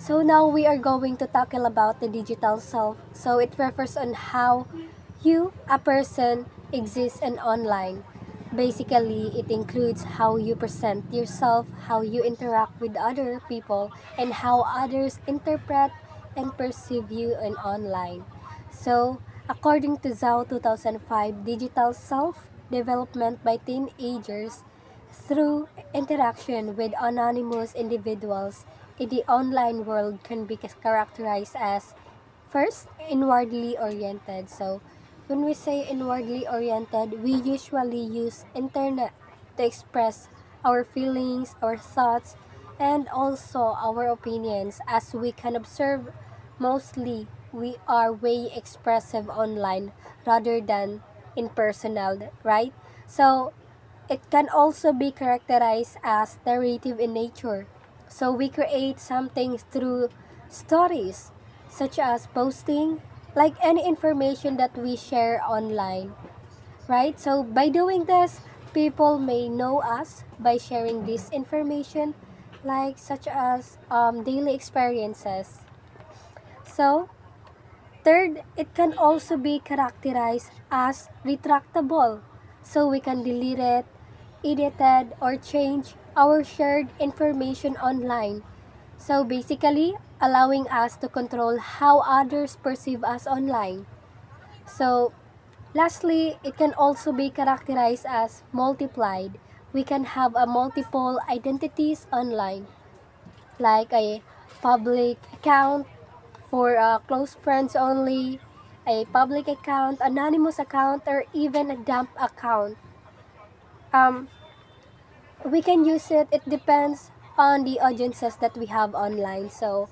So now we are going to tackle about the digital self. So it refers on how you, a person, exists in online. Basically, it includes how you present yourself, how you interact with other people, and how others interpret and perceive you in online. So, according to Zhao 2005, digital self development by teenagers through interaction with anonymous individuals in the online world can be characterized as first, inwardly oriented. So, when we say inwardly oriented, we usually use internet to express our feelings, our thoughts, and also our opinions. As we can observe, mostly we are way expressive online rather than in personal, right? So, it can also be characterized as narrative in nature. So we create something through stories, such as posting, like any information that we share online, right? So by doing this, people may know us by sharing this information, like such as daily experiences. So third, it can also be characterized as retractable. So we can delete it, edit it, or change our shared information online. So basically, allowing us to control how others perceive us online. So lastly, it can also be characterized as multiplied. We can have a multiple identities online, like a public account for close friends only, a public account, anonymous account, or even a dump account. Um, we can use it. It depends on the audiences that we have online. So,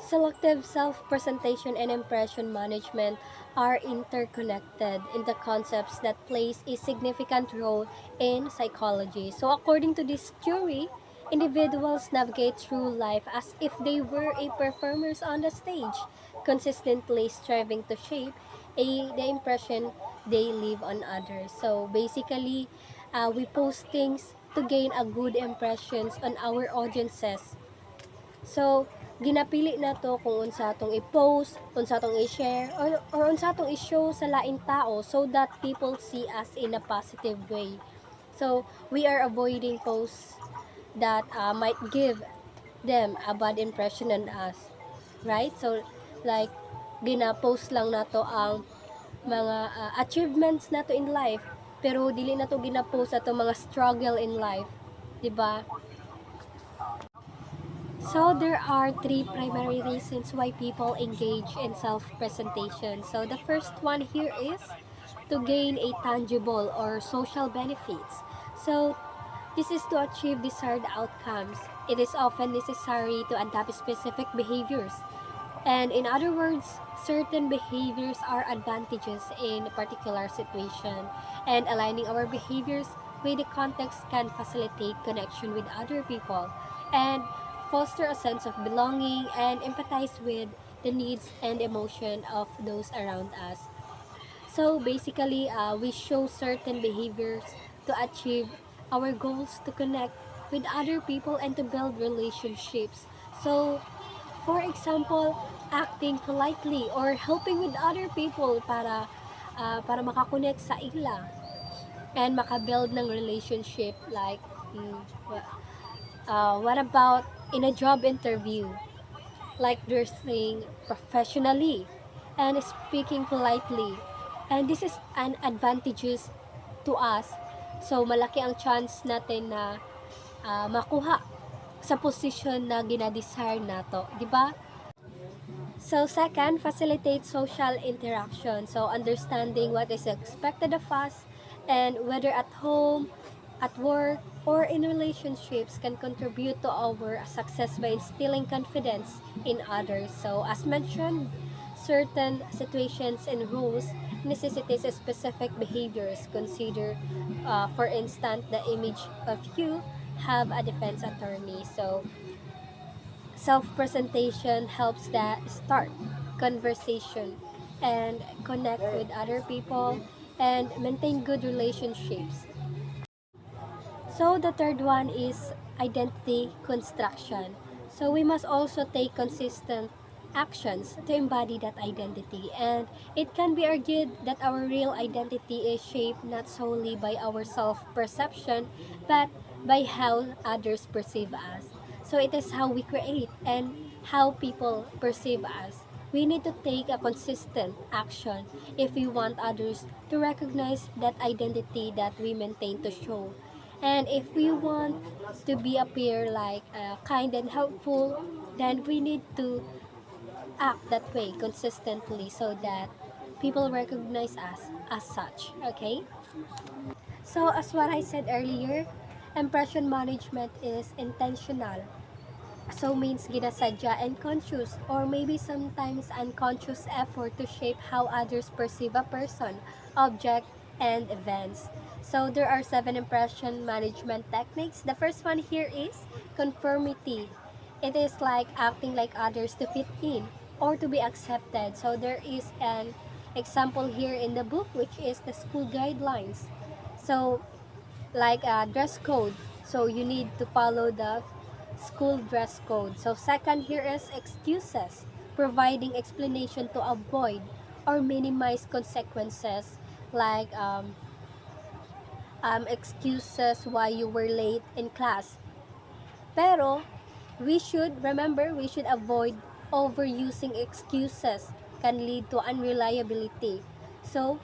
selective self-presentation and impression management are interconnected in the concepts that plays a significant role in psychology. So according to this theory, individuals navigate through life as if they were a performers on the stage, consistently striving to shape the impression they leave on others. So basically, we post things to gain a good impressions on our audiences. So, ginapili na to kung unsa atong i-post, unsa atong i-share, or unsa atong i-show sa laing tao so that people see us in a positive way. So, we are avoiding posts that might give them a bad impression on us. Right? So, like, gina-post lang nato ang mga achievements nato in life, pero dili na to gina-post ato mga struggle in life. 'Di ba? So there are three primary reasons why people engage in self-presentation. So the first one here is to gain a tangible or social benefits. So this is to achieve desired outcomes. It is often necessary to adapt specific behaviors. And in other words, certain behaviors are advantages in a particular situation, and aligning our behaviors with the context can facilitate connection with other people and foster a sense of belonging and empathize with the needs and emotion of those around us. So basically, we show certain behaviors to achieve our goals, to connect with other people and to build relationships. So, for example, acting politely or helping with other people para makakonect sa ila and makabuild ng relationship like what about in a job interview, like dressing professionally and speaking politely, and this is an advantages to us. So malaki ang chance natin na makuha sa position na ginadesire nato, di ba? So second, facilitate social interaction. So understanding what is expected of us and whether at home, at work, or in relationships can contribute to our success by instilling confidence in others. So as mentioned, certain situations and rules necessitates specific behaviors. Consider, for instance, the image of you have a defense attorney. So self-presentation helps that start conversation and connect with other people and maintain good relationships. So the third one is identity construction. So we must also take consistent actions to embody that identity. And it can be argued that our real identity is shaped not solely by our self perception, but by how others perceive us. So it is how we create and how people perceive us. We need to take a consistent action if we want others to recognize that identity that we maintain to show. And if we want to be appear like kind and helpful, then we need to act that way consistently so that people recognize us as such. Okay? So as what I said earlier, impression management is intentional. So means ginasadya and conscious or maybe sometimes unconscious effort to shape how others perceive a person, object, and events. So there are 7 impression management techniques. The first one here is conformity. It is like acting like others to fit in or to be accepted. So there is an example here in the book which is the school guidelines. So like a dress code. So you need to follow the school dress code. So second here is excuses, providing explanation to avoid or minimize consequences like excuses why you were late in class. Pero we should avoid overusing excuses can lead to unreliability. So,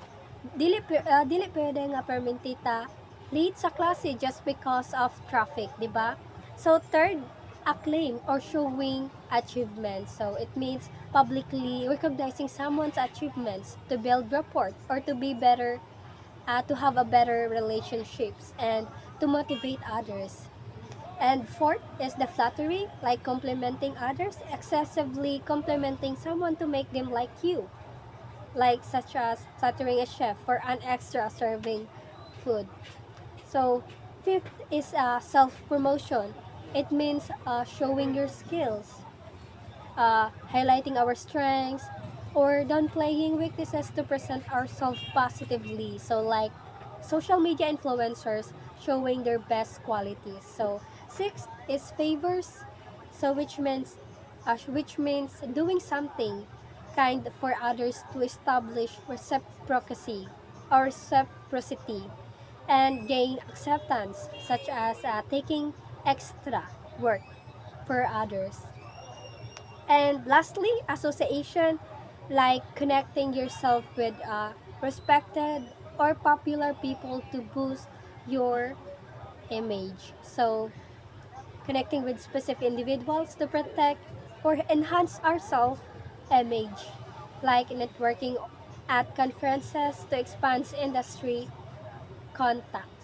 dili pwede nga permentita late sa klase just because of traffic, di ba? So, third, acclaim or showing achievements. So, it means publicly recognizing someone's achievements to build rapport or to be better, to have a better relationships and to motivate others. And fourth is the flattery, like complimenting others, excessively complimenting someone to make them like you, like such as flattering a chef for an extra serving food. So, fifth is self-promotion. It means showing your skills, highlighting our strengths, or downplaying weaknesses to present ourselves positively. So, like social media influencers showing their best qualities. So, sixth is favors. So, which means doing something kind for others to establish reciprocity or reciprocity and gain acceptance, such as taking extra work for others. And lastly, association, like connecting yourself with respected or popular people to boost your image. So, connecting with specific individuals to protect or enhance our self image, like networking at conferences to expand industry contact.